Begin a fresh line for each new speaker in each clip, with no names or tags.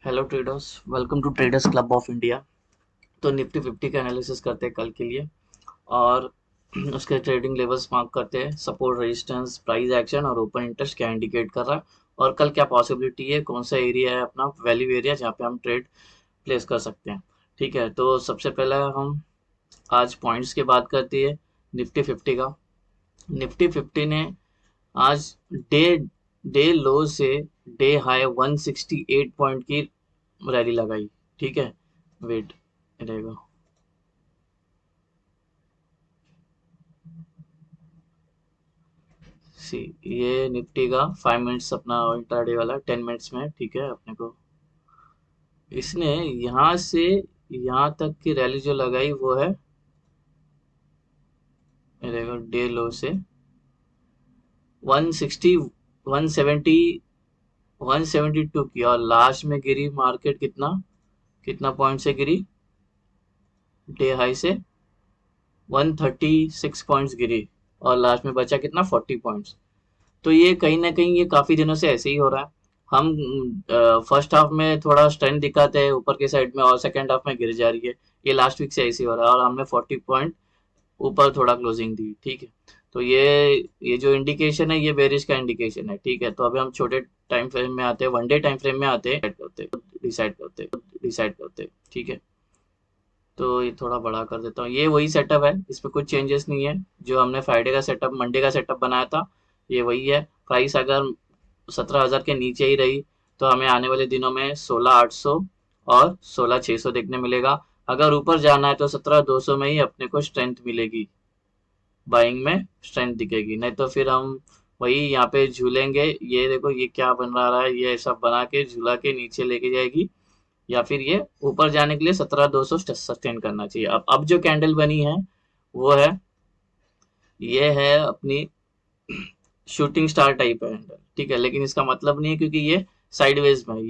Hello traders, welcome to Traders Club of India. तो Nifty 50 का analysis करते हैं कल के लिए। और उसके ट्रेडिंग लेवल्स मार्क करते हैं, सपोर्ट, रेजिस्टेंस, प्राइस एक्शन और ओपन इंटरेस्ट क्या इंडिकेट कर रहा है और कल क्या पॉसिबिलिटी है, कौन सा एरिया है अपना वैल्यू एरिया जहाँ पे हम ट्रेड प्लेस कर सकते हैं। ठीक है, तो सबसे पहले हम आज पॉइंट्स की बात करती है निफ्टी 50 का। निफ्टी 50 ने आज डे डे लो से डे हाई 168 पॉइंट की रैली लगाई। ठीक है, वेट रहेगा। सी, ये निफ्टी का 5 मिनट्स अपना इंट्राडे वाला 10 मिनट्स में। ठीक है, अपने को इसने यहाँ से यहाँ तक की रैली जो लगाई वो है, रहेगा डे लो से 160 170 172 की, और लास्ट में गिरी मार्केट कितना कितना पॉइंट से गिरी, डे हाई से 136 पॉइंट्स गिरी और लास्ट में बचा कितना 40 पॉइंट्स। तो ये कहीं ना कहीं ये काफी दिनों से ऐसे ही हो रहा है। हम फर्स्ट हाफ में थोड़ा स्ट्रेंथ दिखाते हैं ऊपर के साइड में और सेकंड हाफ में गिर जा रही है। ये लास्ट वीक से ऐसे ही हो रहा है और हमने 40 पॉइंट ऊपर थोड़ा क्लोजिंग दी। ठीक है, तो ये जो इंडिकेशन है ये बेरिश का इंडिकेशन है। ठीक है, तो अभी हम छोटे टाइम फ्रेम में आते हैं, वन डे टाइम फ्रेम में आते हैं, डिसाइड करते। ठीक है, तो ये थोड़ा बड़ा कर देता हूँ। ये वही सेटअप है, इसमें कुछ चेंजेस नहीं है। जो हमने फ्राइडे का सेटअप, मंडे का सेटअप बनाया था, ये वही है। प्राइस अगर 17,000 के नीचे ही रही तो हमें आने वाले दिनों में 16,800 और 16,600 देखने मिलेगा। अगर ऊपर जाना है तो 17,200 में ही अपने को स्ट्रेंथ मिलेगी, बाइंग में स्ट्रेंथ दिखेगी। नहीं तो फिर हम वही यहाँ पे झूलेंगे। ये देखो ये क्या बन रहा है, ये ऐसा बना के झूला के नीचे लेके जाएगी, या फिर ये ऊपर जाने के लिए 17,200 सस्टेन करना चाहिए। अब जो कैंडल बनी है वो है, ये है अपनी शूटिंग स्टार टाइप है कैंडल। ठीक है, लेकिन इसका मतलब नहीं है क्योंकि ये साइडवेज में,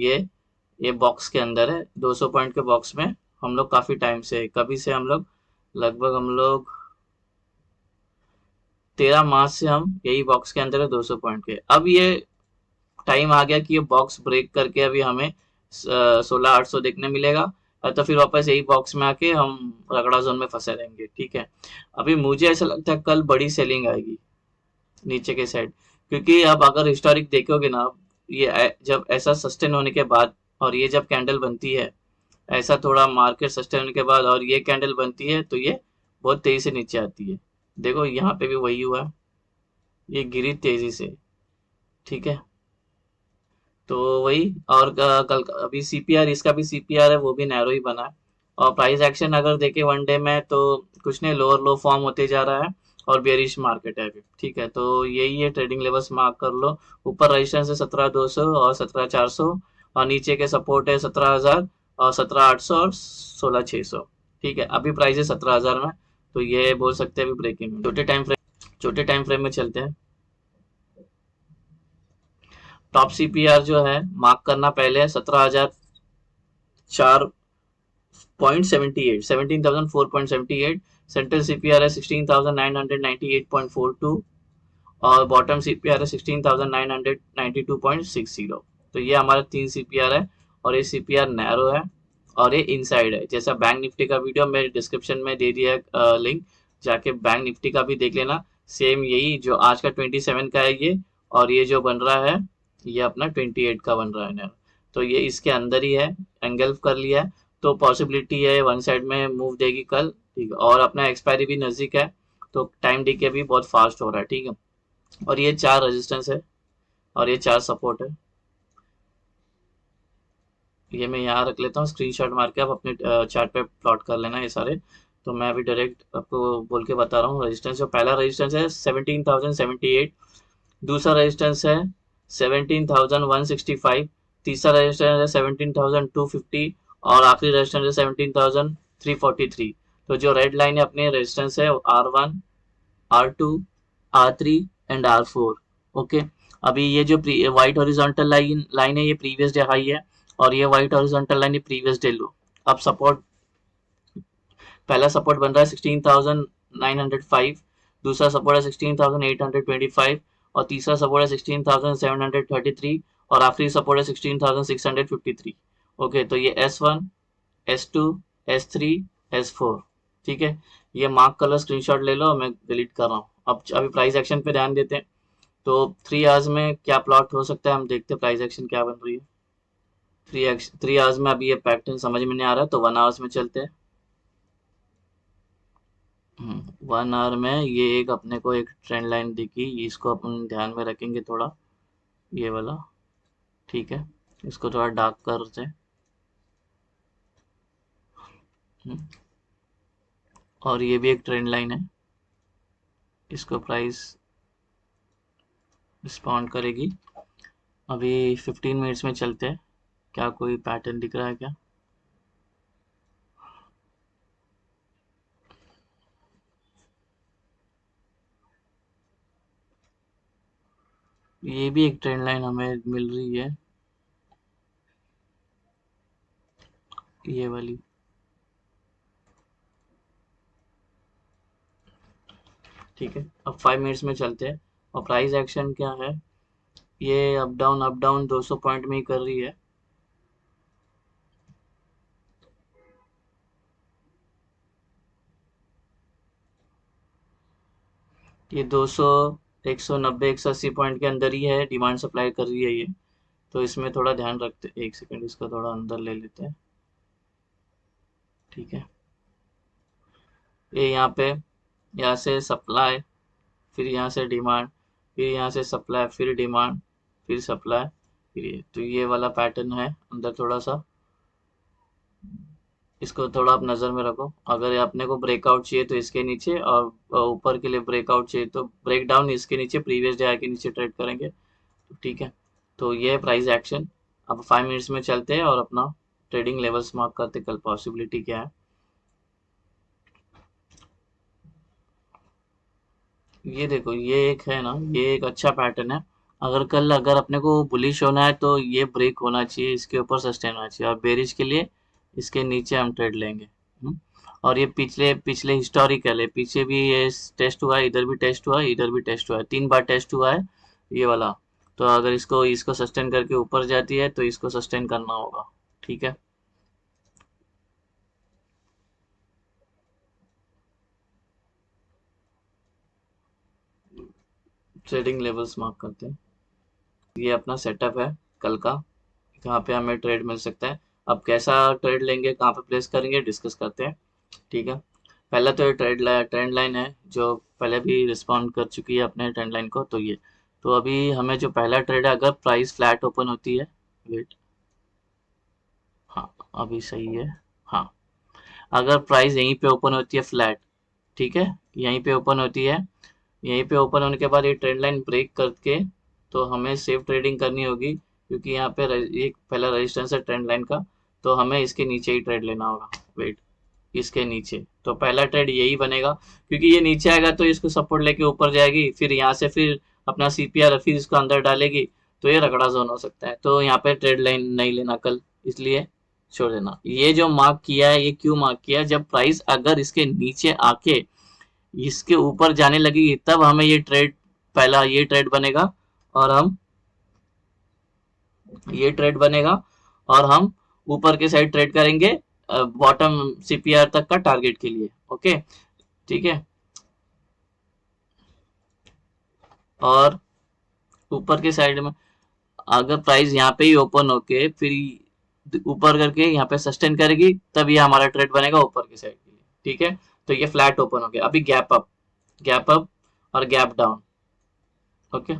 ये बॉक्स के अंदर है, 200 पॉइंट के बॉक्स में। हम लोग काफी टाइम से, कभी से हम लोग, लगभग हम लोग 13 मार्च से हम यही बॉक्स के अंदर है 200 पॉइंट के। अब ये टाइम आ गया कि ये बॉक्स ब्रेक करके अभी हमें 16,800 देखने मिलेगा, और तो फिर वापस यही बॉक्स में आके हम रगड़ा जोन में फंसे रहेंगे। ठीक है, अभी मुझे ऐसा लगता है कल बड़ी सेलिंग आएगी नीचे के साइड, क्योंकि अब अगर हिस्टोरिक देखोगे ना, जब ऐसा सस्टेन होने के बाद और ये जब कैंडल बनती है, ऐसा थोड़ा मार्केट सस्टेन होने के बाद और ये कैंडल बनती है, तो ये बहुत तेजी से नीचे आती है। देखो यहाँ पे भी वही हुआ, ये गिरी तेजी से। ठीक है, तो वही। और कल अभी सीपीआर, इसका भी सीपीआर है वो भी नैरो ही बना है। और प्राइस एक्शन अगर देखे वन डे में तो कुछ नहीं, लोअर लो फॉर्म होते जा रहा है और बेरिश मार्केट है अभी। ठीक है, तो यही है, ट्रेडिंग लेवल्स मार्क कर लो। ऊपर रजिस्टेंस है 17,200 और 17,400, और नीचे के सपोर्ट है 17,000 और 17,800 और 16,600। ठीक है, अभी प्राइस है 17,000 में, तो ये बोल सकते हैं अभी ब्रेकिंग। छोटे टाइम फ्रेम में चलते हैं। टॉप सीपीआर जो है मार्क करना पहले 17,004.78, 17,004.78। सेंट्रल सीपीआर है 16,998.42 और बॉटम सीपीआर है 16,992.60। तो ये हमारा 3 सीपीआर है और ये सीपीआर नैरो है और ये इनसाइड है। जैसा बैंक निफ्टी का वीडियो मेरे डिस्क्रिप्शन में दे दिया है लिंक, जाके बैंक निफ्टी का भी देख लेना। सेम यही जो आज का 27 का है ये, और ये जो बन रहा है ये अपना 28 का बन रहा है नैरो। तो ये इसके अंदर ही है, एंगल्फ कर लिया है। तो पॉसिबिलिटी है वन साइड में मूव देगी कल। ठीक है, और अपना एक्सपायरी भी नजदीक है, तो टाइम डीके भी बहुत फास्ट हो रहा है। ठीक है, और ये 4 रेजिस्टेंस है और ये 4 सपोर्ट है। ये मैं यहाँ रख लेता हूँ, स्क्रीनशॉट मार के आप अपने चार्ट पे प्लॉट कर लेना ये सारे। तो मैं अभी डायरेक्ट आपको बोल के बता रहा हूँ। रेजिस्टेंस, जो पहला रेजिस्टेंस है 17,078, दूसरा रेजिस्टेंस है 17,165, तीसरा रेजिस्टेंस है 17,250 और आखिरी रेजिस्टेंस है 17,343। तो जो रेड लाइन है अपने रेजिस्टेंस है R1, R2, R3 and R4। Okay, अभी ये जो व्हाइट हॉरिजॉन्टल लाइन है ये प्रीवियस डे हाई है, और ये व्हाइट हॉरिजॉन्टल लाइन है प्रीवियस डे लो। अब सपोर्ट, पहला सपोर्ट बन रहा है 16,905, दूसरा सपोर्ट है 16,825 और तीसरा सपोर्ट है 16,733 और आखिरी सपोर्ट है 16,653। ओके, तो ये S1, S2, S3, S4, ठीक है। ये मार्क कलर स्क्रीनशॉट ले लो, मैं डिलीट कर रहा हूँ। अब अभी प्राइस एक्शन पे ध्यान देते हैं। तो 3 आवर्स में क्या प्लॉट हो सकता है, हम देखते हैं प्राइस एक्शन क्या बन रही है। 3 आवर्स में अभी ये पैटर्न समझ में नहीं आ रहा है, तो 1 आवर्स में चलते हैं। 1 आवर में ये एक अपने को एक ट्रेंड लाइन दिखी, इसको अपन ध्यान में रखेंगे थोड़ा, ये वाला, ठीक है। इसको थोड़ा डार्क करते हैं। हम्म, और ये भी एक ट्रेंड लाइन है, इसको प्राइस रिस्पॉन्ड करेगी। अभी 15 मिनट्स में चलते हैं, क्या कोई पैटर्न दिख रहा है क्या। ये भी एक ट्रेंड लाइन हमें मिल रही है, ये वाली। ठीक है, अब 5 मिनट्स में चलते हैं। और प्राइस एक्शन क्या है, ये अप डाउन 200 पॉइंट में ही कर रही है। ये 200, 190, 180 पॉइंट के अंदर ही है, डिमांड सप्लाई कर रही है ये। तो इसमें थोड़ा ध्यान रखते, एक सेकंड इसका थोड़ा अंदर ले लेते हैं, ठीक है। ये यहाँ पे, यहाँ से सप्लाई, फिर यहाँ से डिमांड, फिर यहाँ से सप्लाई, फिर डिमांड, फिर सप्लाई, फिर ये, तो ये वाला पैटर्न है अंदर थोड़ा सा। इसको थोड़ा आप नज़र में रखो, अगर ये अपने को ब्रेकआउट चाहिए तो इसके नीचे, और ऊपर के लिए ब्रेकआउट चाहिए तो ब्रेक डाउन इसके नीचे, प्रीवियस डे के नीचे ट्रेड करेंगे, तो ठीक है। तो ये है प्राइस एक्शन। अब 5 मिनट्स में चलते हैं और अपना ट्रेडिंग लेवल्स मार्क करते हैं, कल पॉसिबिलिटी क्या है। ये देखो, ये एक है ना, ये एक अच्छा पैटर्न है। अगर कल अगर अपने को बुलिश होना है तो ये ब्रेक होना चाहिए, इसके ऊपर सस्टेन होना चाहिए, और बेरिश के लिए इसके नीचे हम ट्रेड लेंगे। और ये पिछले पिछले हिस्टोरिकल है, पीछे भी ये टेस्ट हुआ है, इधर भी टेस्ट हुआ है, इधर भी टेस्ट हुआ है, 3 बार टेस्ट हुआ है ये वाला। तो अगर इसको इसको सस्टेन करके ऊपर जाती है तो इसको सस्टेन करना होगा, ठीक है। ट्रेडिंग लेवल्स मार्क करते हैं। ये अपना सेटअप है कल का, कहाँ पे हमें ट्रेड मिल सकता है। अब कैसा ट्रेड लेंगे, कहाँ पे प्लेस करेंगे, डिस्कस करते हैं, ठीक है। पहला तो ये ट्रेंड लाइन है, जो पहले भी रिस्पॉन्ड कर चुकी है अपने ट्रेंड लाइन को, तो ये, तो अभी हमें जो पहला ट्रेड है, अगर प्राइस फ्लैट ओपन होती है, वेट, हाँ अभी सही है, हाँ, अगर प्राइस यहीं पे ओपन होती है फ्लैट, ठीक है, यहीं पे ओपन होती है, यहीं पे ओपन होने के बाद ये ट्रेंड लाइन ब्रेक करके, तो हमें सेफ ट्रेडिंग करनी होगी, क्योंकि यहाँ पे एक पहला रेजिस्टेंस है ट्रेंड लाइन का, तो हमें इसके नीचे ही ट्रेड लेना होगा। वेट, इसके नीचे तो पहला ट्रेड यही बनेगा, क्योंकि ये नीचे आएगा तो इसको सपोर्ट लेके ऊपर जाएगी, फिर यहाँ से फिर अपना सीपीआर फिर इसको अंदर डालेगी, तो ये रगड़ा जोन हो सकता है, तो यहाँ पे ट्रेड लाइन नहीं लेना कल, इसलिए छोड़ देना। ये जो मार्क किया है, ये क्यों मार्क किया है, जब प्राइस अगर इसके नीचे आके इसके ऊपर जाने लगेगी तब हमें ये ट्रेड, पहला ये ट्रेड बनेगा, और हम ये ट्रेड बनेगा, और हम ऊपर के साइड ट्रेड करेंगे बॉटम सीपीआर तक का टारगेट के लिए, ओके, ठीक है। और ऊपर के साइड में अगर प्राइस यहाँ पे ही ओपन होके फिर ऊपर करके यहाँ पे सस्टेन करेगी, तब ये हमारा ट्रेड बनेगा ऊपर के साइड के लिए, ठीक है। तो ये फ्लैट ओपन हो गया, अभी गैप अप और gap down, okay.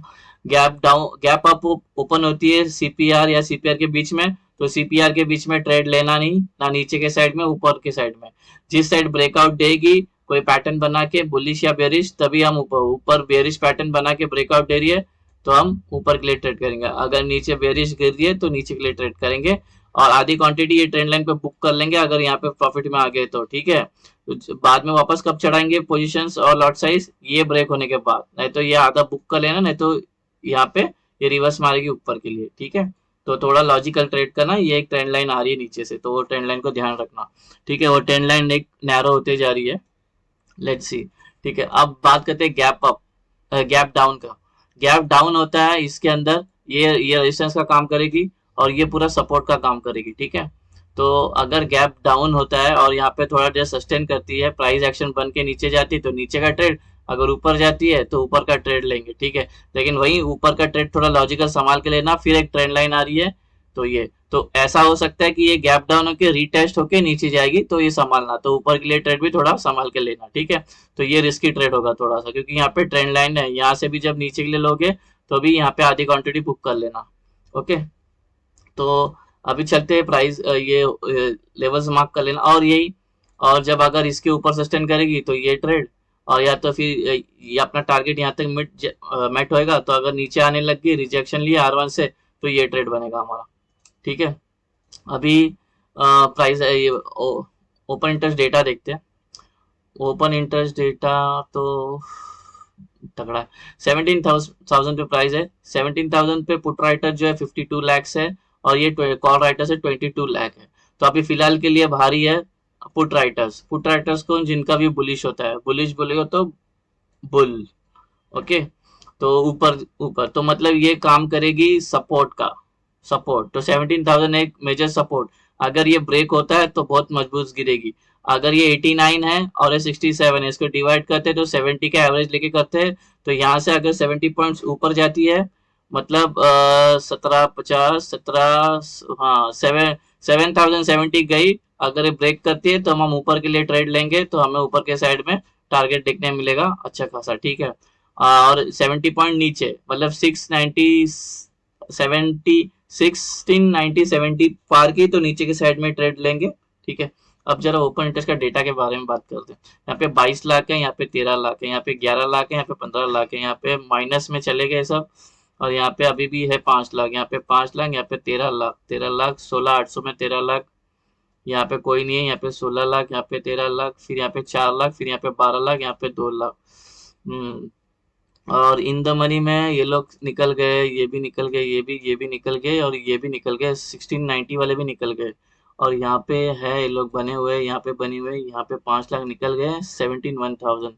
Gap up open होती है सीपीआर या सीपीआर के बीच में, तो सीपीआर के बीच में ट्रेड लेना नहीं, ना नीचे के साइड में, ऊपर के साइड में। जिस साइड ब्रेकआउट देगी कोई पैटर्न बना के बुलिश या बेरिश, तभी हम ऊपर ऊपर बेरिश पैटर्न बना के ब्रेकआउट दे रही है तो हम ऊपर के लिए ट्रेड करेंगे, अगर नीचे बेरिश गिर रही है तो नीचे के लिए ट्रेड करेंगे, और आधी क्वांटिटी ये ट्रेंड लाइन पे बुक कर लेंगे अगर यहाँ पे प्रॉफिट में आ गए तो, ठीक है। तो बाद में वापस कब चढ़ाएंगे पोजीशंस और लॉट साइज, ये ब्रेक होने के बाद, नहीं तो ये आधा बुक कर लेना, नहीं तो यहाँ पे ये रिवर्स मारेगी ऊपर के लिए, ठीक है। तो थोड़ा लॉजिकल ट्रेड करना, ये एक ट्रेंड लाइन आ रही है नीचे से, तो वो ट्रेंड लाइन को ध्यान रखना, ठीक है। वो ट्रेंड लाइन एक नैरो होते जा रही है, लेट्स सी, ठीक है। अब बात करते हैं गैप अप, गैप डाउन का। गैप डाउन होता है इसके अंदर, ये रेजिस्टेंस का काम करेगी, और ये पूरा सपोर्ट का काम करेगी, ठीक है। तो अगर गैप डाउन होता है और यहाँ पे थोड़ा देर सस्टेन करती है, प्राइस एक्शन बन के नीचे जाती है तो नीचे का ट्रेड, अगर ऊपर जाती है तो ऊपर का ट्रेड लेंगे, ठीक है। लेकिन वही ऊपर का ट्रेड थोड़ा लॉजिकल संभाल के लेना, फिर एक ट्रेंड लाइन आ रही है तो ये तो ऐसा हो सकता है कि ये गैप डाउन होके रीटेस्ट होके नीचे जाएगी तो ये संभालना, तो ऊपर के लिए ट्रेड भी थोड़ा संभाल के लेना, ठीक है। तो ये रिस्की ट्रेड होगा थोड़ा सा, क्योंकि यहाँ पे ट्रेंड लाइन है, यहाँ से भी जब नीचे के लिए लोगे तो भी यहाँ पे आधी क्वांटिटी बुक कर लेना, ओके। तो अभी चलते हैं प्राइस, ये लेवल्स मार्क कर लेना और यही, और जब अगर इसके ऊपर सस्टेन करेगी तो ये ट्रेड, और या तो फिर ये अपना टारगेट यहाँ तक मेट होएगा, तो अगर नीचे आने लग गई रिजेक्शन लिया R1 से तो ये ट्रेड बनेगा हमारा, ठीक है। अभी प्राइस ये ओपन इंटरेस्ट डेटा देखते हैं। ओपन इंटरेस्ट डेटा तो तगड़ा है, 17,000 पे प्राइस है, 17,000 पे पुट राइटर जो है 52 लैक्स है, और ये कॉल राइटर से 22 लाख है। तो अभी फिलहाल के लिए भारी है पुट राइटर्स को जिनका भी बुलिश होता है, बुलिश बोलेगा तो बुल, ओके। तो ऊपर ऊपर तो मतलब ये काम करेगी सपोर्ट का, सपोर्ट तो 17,000 एक मेजर सपोर्ट, अगर ये ब्रेक होता है तो बहुत मजबूत गिरेगी। अगर ये 89 है और ये 67 है, इसको डिवाइड करते हैं तो 70 का एवरेज लेके करते हैं, तो यहाँ से अगर 70 पॉइंट्स ऊपर जाती है, मतलब 17 50 17, हाँ 7,070 गई, अगर ये ब्रेक करती है तो हम ऊपर के लिए ट्रेड लेंगे, तो हमें ऊपर के साइड में टारगेट देखने मिलेगा अच्छा खासा, ठीक है। और 70 पॉइंट नीचे मतलब 1690 पार की तो नीचे के साइड में ट्रेड लेंगे, ठीक है। अब जरा ओपन इंटरेस्ट का डेटा के बारे में बात करते हैं। यहाँ पे 22 लाख है, यहाँ पे 13 लाख है, यहाँ पे 11 लाख है, यहाँ पे 15 लाख है, यहाँ पे माइनस में चले गए सब, और यहाँ पे अभी भी है 5 लाख, यहाँ पे 5 लाख, यहाँ पे 13 लाख, 13 लाख 16,800 में 13 लाख, यहाँ पे कोई नहीं है, यहाँ पे 16 लाख, यहाँ पे 13 लाख, फिर यहाँ पे 4 लाख, फिर यहाँ पे 12 लाख, यहाँ पे 2 लाख। और इन द मनी में ये लोग निकल गए, ये भी निकल गए, ये भी निकल गए, और ये भी निकल गए, 1690 वाले भी निकल गए, और यहाँ पे है ये लोग बने हुए, यहाँ पे बने हुए, यहाँ पे 5 लाख निकल गए, 17,1000।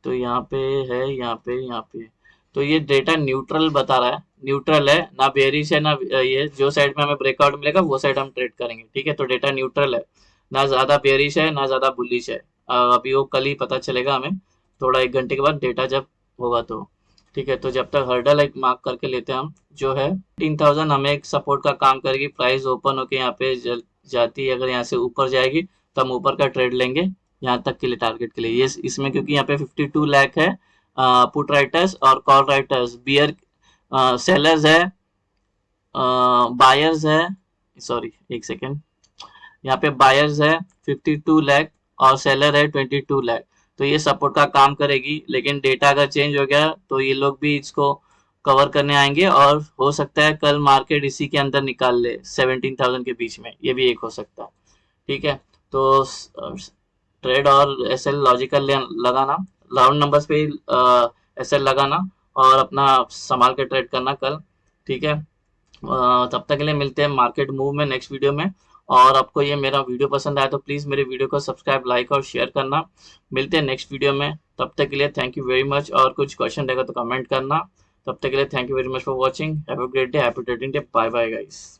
तो यहाँ पे है, यहाँ पे तो ये डेटा न्यूट्रल बता रहा है, न्यूट्रल है, ना बेरिश है ना ये, जो साइड में हमें ब्रेकआउट मिलेगा वो साइड हम ट्रेड करेंगे, ठीक है। तो डेटा न्यूट्रल है, ना ज्यादा बेरिश है ना ज्यादा बुलिश है। अभी वो कल ही पता चलेगा हमें, थोड़ा 1 घंटे के बाद डेटा जब होगा तो, ठीक है। तो जब तक हर्डल एक मार्क करके लेते हैं हम, जो है 18,000 हमें एक सपोर्ट का काम करेगी, प्राइस ओपन होके यहाँ पे जाती है, अगर यहाँ से ऊपर जाएगी तो हम ऊपर का ट्रेड लेंगे यहाँ तक के लिए, टारगेट के लिए। ये इसमें क्योंकि यहाँ पे 52 लाख है पुट राइटर्स और कॉल राइटर्स, बियर सेलर्स है, बायर्स है, सॉरी एक सेकेंड, यहाँ पे बायर्स है 52 लाख और सेलर है 22 लाख, तो ये सपोर्ट का काम करेगी। लेकिन डेटा अगर चेंज हो गया तो ये लोग भी इसको कवर करने आएंगे, और हो सकता है कल मार्केट इसी के अंदर निकाल ले 17,000 के बीच में, ये भी एक हो सकता है, ठीक है। तो ट्रेड और एसएल लॉजिकल लगाना, राउंड नंबर्स पे एसएल लगाना, और अपना संभाल के ट्रेड करना कल, ठीक है। तब तक के लिए मिलते हैं मार्केट मूव में नेक्स्ट वीडियो में, और आपको ये मेरा वीडियो पसंद आया तो प्लीज़ मेरे वीडियो को सब्सक्राइब, लाइक और शेयर करना। मिलते हैं नेक्स्ट वीडियो में, तब तक के लिए थैंक यू वेरी मच, और कुछ क्वेश्चन रहेगा तो कमेंट करना। तब तक के लिए thank you very much for watching, have a great day, happy trading day, bye bye guys.